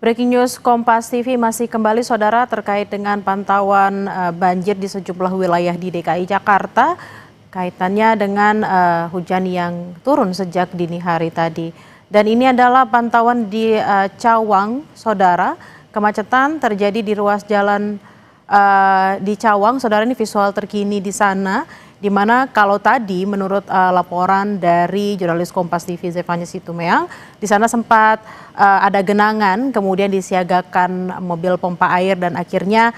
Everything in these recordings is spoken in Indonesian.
Breaking news Kompas TV masih kembali saudara terkait dengan pantauan banjir di sejumlah wilayah di DKI Jakarta kaitannya dengan hujan yang turun sejak dini hari tadi. Dan ini adalah pantauan di Cawang, saudara. Kemacetan terjadi di ruas jalan di Cawang, saudara, ini visual terkini di sana. Di mana kalau tadi menurut laporan dari jurnalis Kompas TV Zevanya Situmeang, di sana sempat ada genangan, kemudian disiagakan mobil pompa air dan akhirnya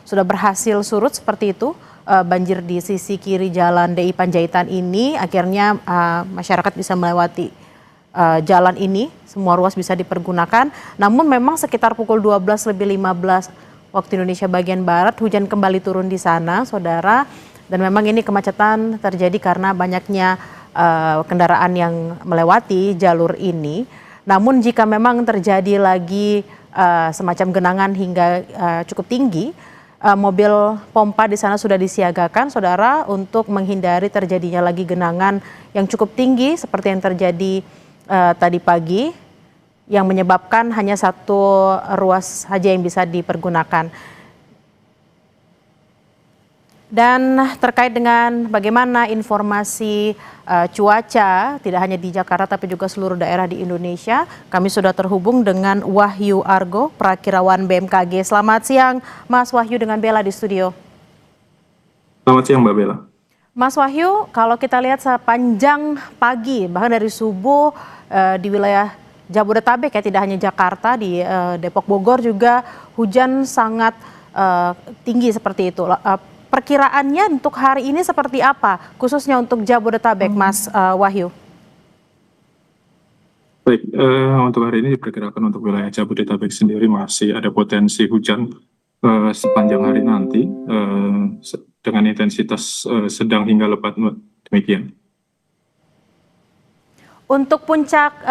sudah berhasil surut seperti itu. Banjir di sisi kiri jalan DI Panjaitan ini akhirnya masyarakat bisa melewati jalan ini, semua ruas bisa dipergunakan. Namun memang sekitar pukul 12:15 waktu Indonesia bagian Barat hujan kembali turun di sana, saudara. Dan memang ini kemacetan terjadi karena banyaknya kendaraan yang melewati jalur ini. Namun jika memang terjadi lagi semacam genangan hingga cukup tinggi, mobil pompa di sana sudah disiagakan, saudara, untuk menghindari terjadinya lagi genangan yang cukup tinggi seperti yang terjadi tadi pagi, yang menyebabkan hanya satu ruas saja yang bisa dipergunakan. Dan terkait dengan bagaimana informasi cuaca, tidak hanya di Jakarta tapi juga seluruh daerah di Indonesia, kami sudah terhubung dengan Wahyu Argo, Prakirawan BMKG. Selamat siang, Mas Wahyu, dengan Bella di studio. Selamat siang, Mbak Bella. Mas Wahyu, kalau kita lihat sepanjang pagi, bahkan dari subuh di wilayah Jabodetabek, ya tidak hanya Jakarta, di Depok, Bogor juga hujan sangat tinggi seperti itu. Perkiraannya untuk hari ini seperti apa, khususnya untuk Jabodetabek, Mas Wahyu? Baik, untuk hari ini diperkirakan untuk wilayah Jabodetabek sendiri masih ada potensi hujan sepanjang hari nanti dengan intensitas sedang hingga lebat, demikian. Untuk puncak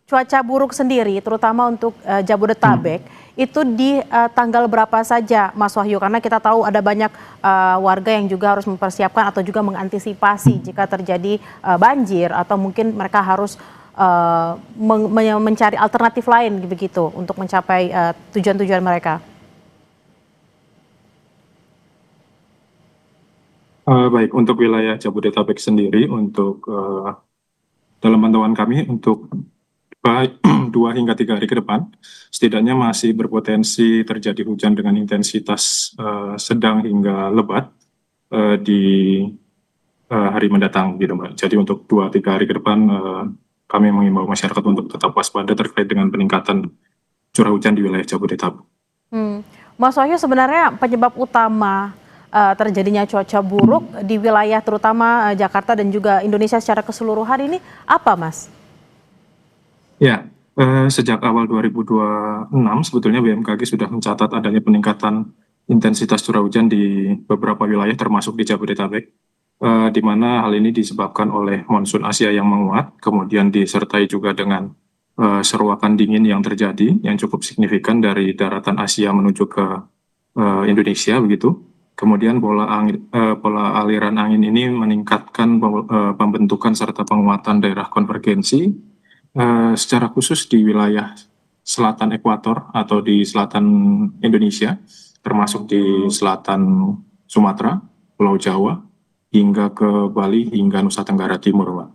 cuaca buruk sendiri, terutama untuk Jabodetabek, itu di tanggal berapa saja, Mas Wahyu? Karena kita tahu ada banyak warga yang juga harus mempersiapkan atau juga mengantisipasi jika terjadi banjir, atau mungkin mereka harus mencari alternatif lain begitu untuk mencapai tujuan-tujuan mereka. Baik, untuk wilayah Jabodetabek sendiri, untuk dalam pantauan kami untuk 2 hingga 3 hari ke depan, setidaknya masih berpotensi terjadi hujan dengan intensitas sedang hingga lebat di hari mendatang, gitu, Mbak. Jadi untuk 2-3 hari ke depan, kami mengimbau masyarakat untuk tetap waspada terkait dengan peningkatan curah hujan di wilayah Jabodetabek. Mas Wahyu, sebenarnya penyebab utama terjadinya cuaca buruk di wilayah terutama Jakarta dan juga Indonesia secara keseluruhan ini apa, Mas? Ya, sejak awal 2026 sebetulnya BMKG sudah mencatat adanya peningkatan intensitas curah hujan di beberapa wilayah termasuk di Jabodetabek, di mana hal ini disebabkan oleh monsun Asia yang menguat, kemudian disertai juga dengan seruakan dingin yang terjadi yang cukup signifikan dari daratan Asia menuju ke Indonesia, begitu. Kemudian pola aliran angin ini meningkatkan pembentukan serta penguatan daerah konvergensi, secara khusus di wilayah selatan ekuator atau di selatan Indonesia, termasuk di selatan Sumatera, Pulau Jawa, hingga ke Bali, hingga Nusa Tenggara Timur, Pak.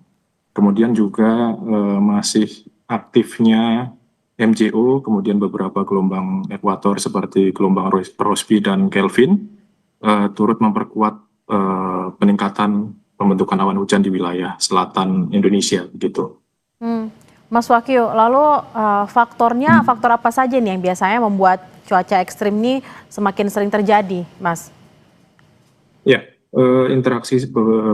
Kemudian juga masih aktifnya MJO, kemudian beberapa gelombang ekuator seperti gelombang Rossby dan Kelvin turut memperkuat peningkatan pembentukan awan hujan di wilayah selatan Indonesia, begitu. Mas Wahyu, lalu faktor apa saja nih yang biasanya membuat cuaca ekstrim ini semakin sering terjadi, Mas? Ya, interaksi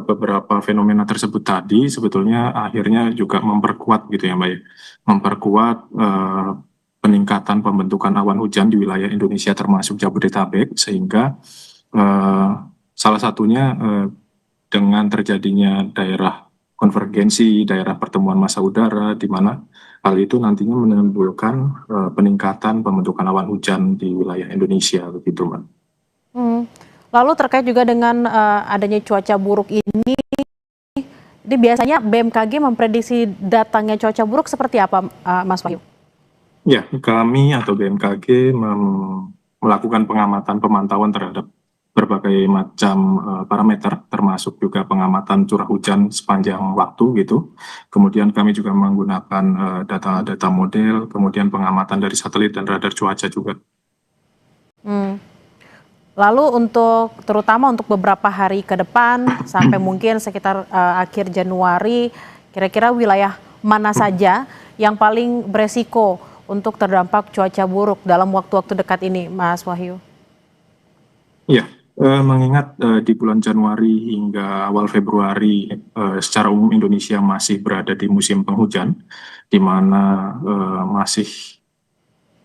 beberapa fenomena tersebut tadi sebetulnya akhirnya juga memperkuat, gitu ya, Mbak, ya. Memperkuat peningkatan pembentukan awan hujan di wilayah Indonesia termasuk Jabodetabek, sehingga salah satunya dengan terjadinya daerah konvergensi, daerah pertemuan massa udara, di mana hal itu nantinya menimbulkan peningkatan pembentukan awan hujan di wilayah Indonesia, begitu, Mbak. Lalu terkait juga dengan adanya cuaca buruk ini biasanya BMKG memprediksi datangnya cuaca buruk seperti apa, Mas Wahyu? Ya, kami atau BMKG melakukan pengamatan pemantauan terhadap berbagai macam parameter, termasuk juga pengamatan curah hujan sepanjang waktu gitu. Kemudian kami juga menggunakan data-data model, kemudian pengamatan dari satelit dan radar cuaca juga. Hmm. Lalu terutama untuk beberapa hari ke depan sampai mungkin sekitar akhir Januari, kira-kira wilayah mana saja yang paling beresiko untuk terdampak cuaca buruk dalam waktu-waktu dekat ini, Mas Wahyu? Iya, mengingat di bulan Januari hingga awal Februari secara umum Indonesia masih berada di musim penghujan, di mana masih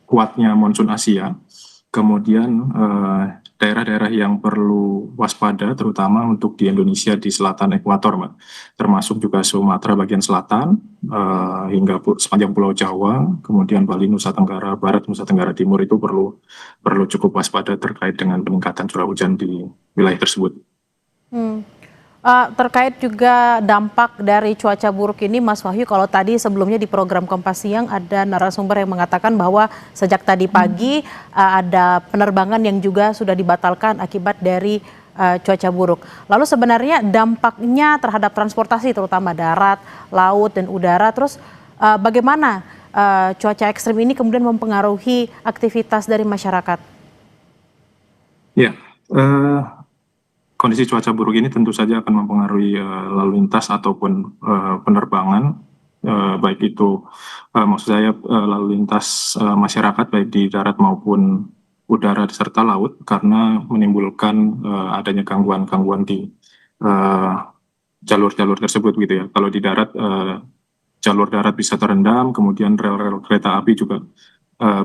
kuatnya monsun Asia. Kemudian daerah-daerah yang perlu waspada terutama untuk di Indonesia di selatan ekuator, Mbak. Termasuk juga Sumatera bagian selatan hingga sepanjang Pulau Jawa, kemudian Bali, Nusa Tenggara Barat, Nusa Tenggara Timur itu perlu cukup waspada terkait dengan peningkatan curah hujan di wilayah tersebut. Hmm. Terkait juga dampak dari cuaca buruk ini, Mas Wahyu, kalau tadi sebelumnya di program Kompas Siang ada narasumber yang mengatakan bahwa sejak tadi pagi ada penerbangan yang juga sudah dibatalkan akibat dari cuaca buruk. Lalu sebenarnya dampaknya terhadap transportasi terutama darat, laut, dan udara, terus bagaimana cuaca ekstrim ini kemudian mempengaruhi aktivitas dari masyarakat? Ya, kondisi cuaca buruk ini tentu saja akan mempengaruhi lalu lintas ataupun penerbangan, baik itu maksud saya lalu lintas masyarakat baik di darat maupun udara serta laut, karena menimbulkan adanya gangguan-gangguan di eh, jalur-jalur tersebut gitu ya. Kalau di darat jalur darat bisa terendam, kemudian rel-rel kereta api juga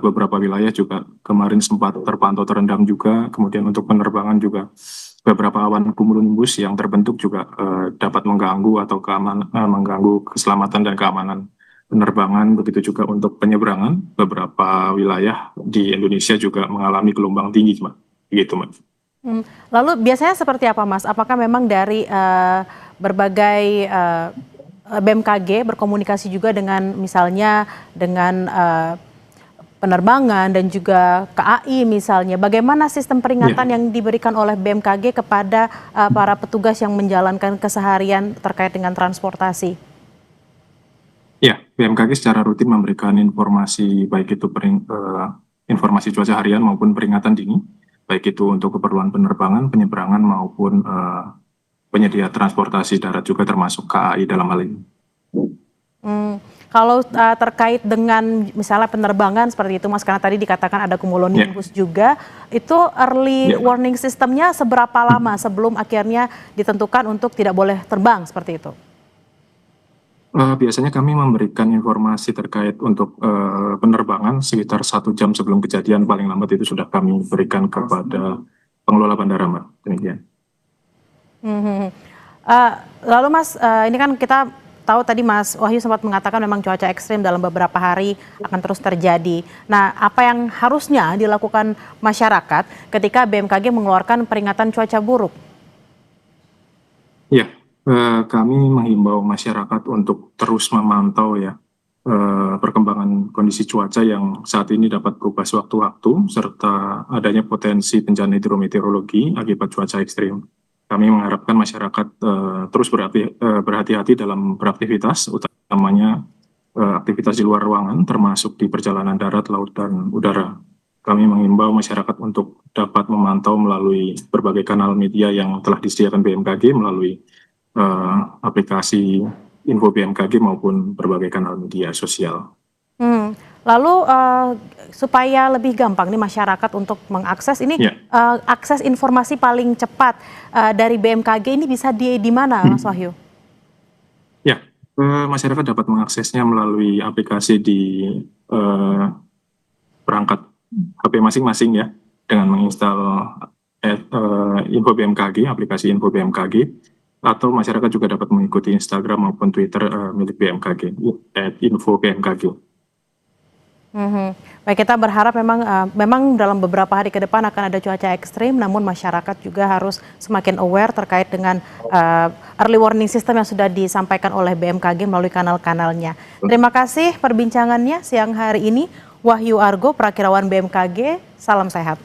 beberapa wilayah juga kemarin sempat terpantau terendam juga. Kemudian untuk penerbangan juga beberapa awan cumulonimbus yang terbentuk juga dapat mengganggu atau mengganggu keselamatan dan keamanan penerbangan. Begitu juga untuk penyeberangan, beberapa wilayah di Indonesia juga mengalami gelombang tinggi, Mbak. Begitu, Mbak. Lalu biasanya seperti apa, Mas? Apakah memang dari berbagai BMKG berkomunikasi juga dengan misalnya dengan penerbangan dan juga KAI misalnya? Bagaimana sistem peringatan Ya, yang diberikan oleh BMKG kepada para petugas yang menjalankan keseharian terkait dengan transportasi? ya, BMKG secara rutin memberikan informasi baik itu informasi cuaca harian maupun peringatan dini, baik itu untuk keperluan penerbangan, penyeberangan maupun penyedia transportasi darat juga termasuk KAI dalam hal ini. Hmm, kalau terkait dengan misalnya penerbangan seperti itu, Mas, karena tadi dikatakan ada Ya, cumulonimbus juga, itu early ya. warning sistemnya seberapa lama sebelum akhirnya ditentukan untuk tidak boleh terbang seperti itu? Biasanya kami memberikan informasi terkait untuk penerbangan sekitar 1 jam sebelum kejadian, paling lambat itu sudah kami berikan kepada pengelola bandara, Mbak. Demikian. Mhm. Lalu Mas, ini kan kita tahu tadi Mas Wahyu sempat mengatakan memang cuaca ekstrim dalam beberapa hari akan terus terjadi. Nah, apa yang harusnya dilakukan masyarakat ketika BMKG mengeluarkan peringatan cuaca buruk? Ya, kami menghimbau masyarakat untuk terus memantau ya perkembangan kondisi cuaca yang saat ini dapat berubah sewaktu-waktu, serta adanya potensi bencana hidrometeorologi akibat cuaca ekstrim. Kami mengharapkan masyarakat terus berhati-hati dalam beraktivitas, utamanya aktivitas di luar ruangan, termasuk di perjalanan darat, laut, dan udara. Kami mengimbau masyarakat untuk dapat memantau melalui berbagai kanal media yang telah disediakan BMKG melalui aplikasi info BMKG maupun berbagai kanal media sosial. Lalu supaya lebih gampang nih masyarakat untuk mengakses ini, Ya, akses informasi paling cepat dari BMKG ini bisa di mana, Mas Wahyu? ya, masyarakat dapat mengaksesnya melalui aplikasi di eh, perangkat HP masing-masing ya, dengan menginstal info BMKG, aplikasi info BMKG, atau masyarakat juga dapat mengikuti Instagram maupun Twitter milik BMKG, @info BMKG. Mhm. Baik, kita berharap memang dalam beberapa hari ke depan akan ada cuaca ekstrim, namun masyarakat juga harus semakin aware terkait dengan early warning system yang sudah disampaikan oleh BMKG melalui kanal-kanalnya. Terima kasih perbincangannya siang hari ini. Wahyu Argo, Prakirawan BMKG, salam sehat.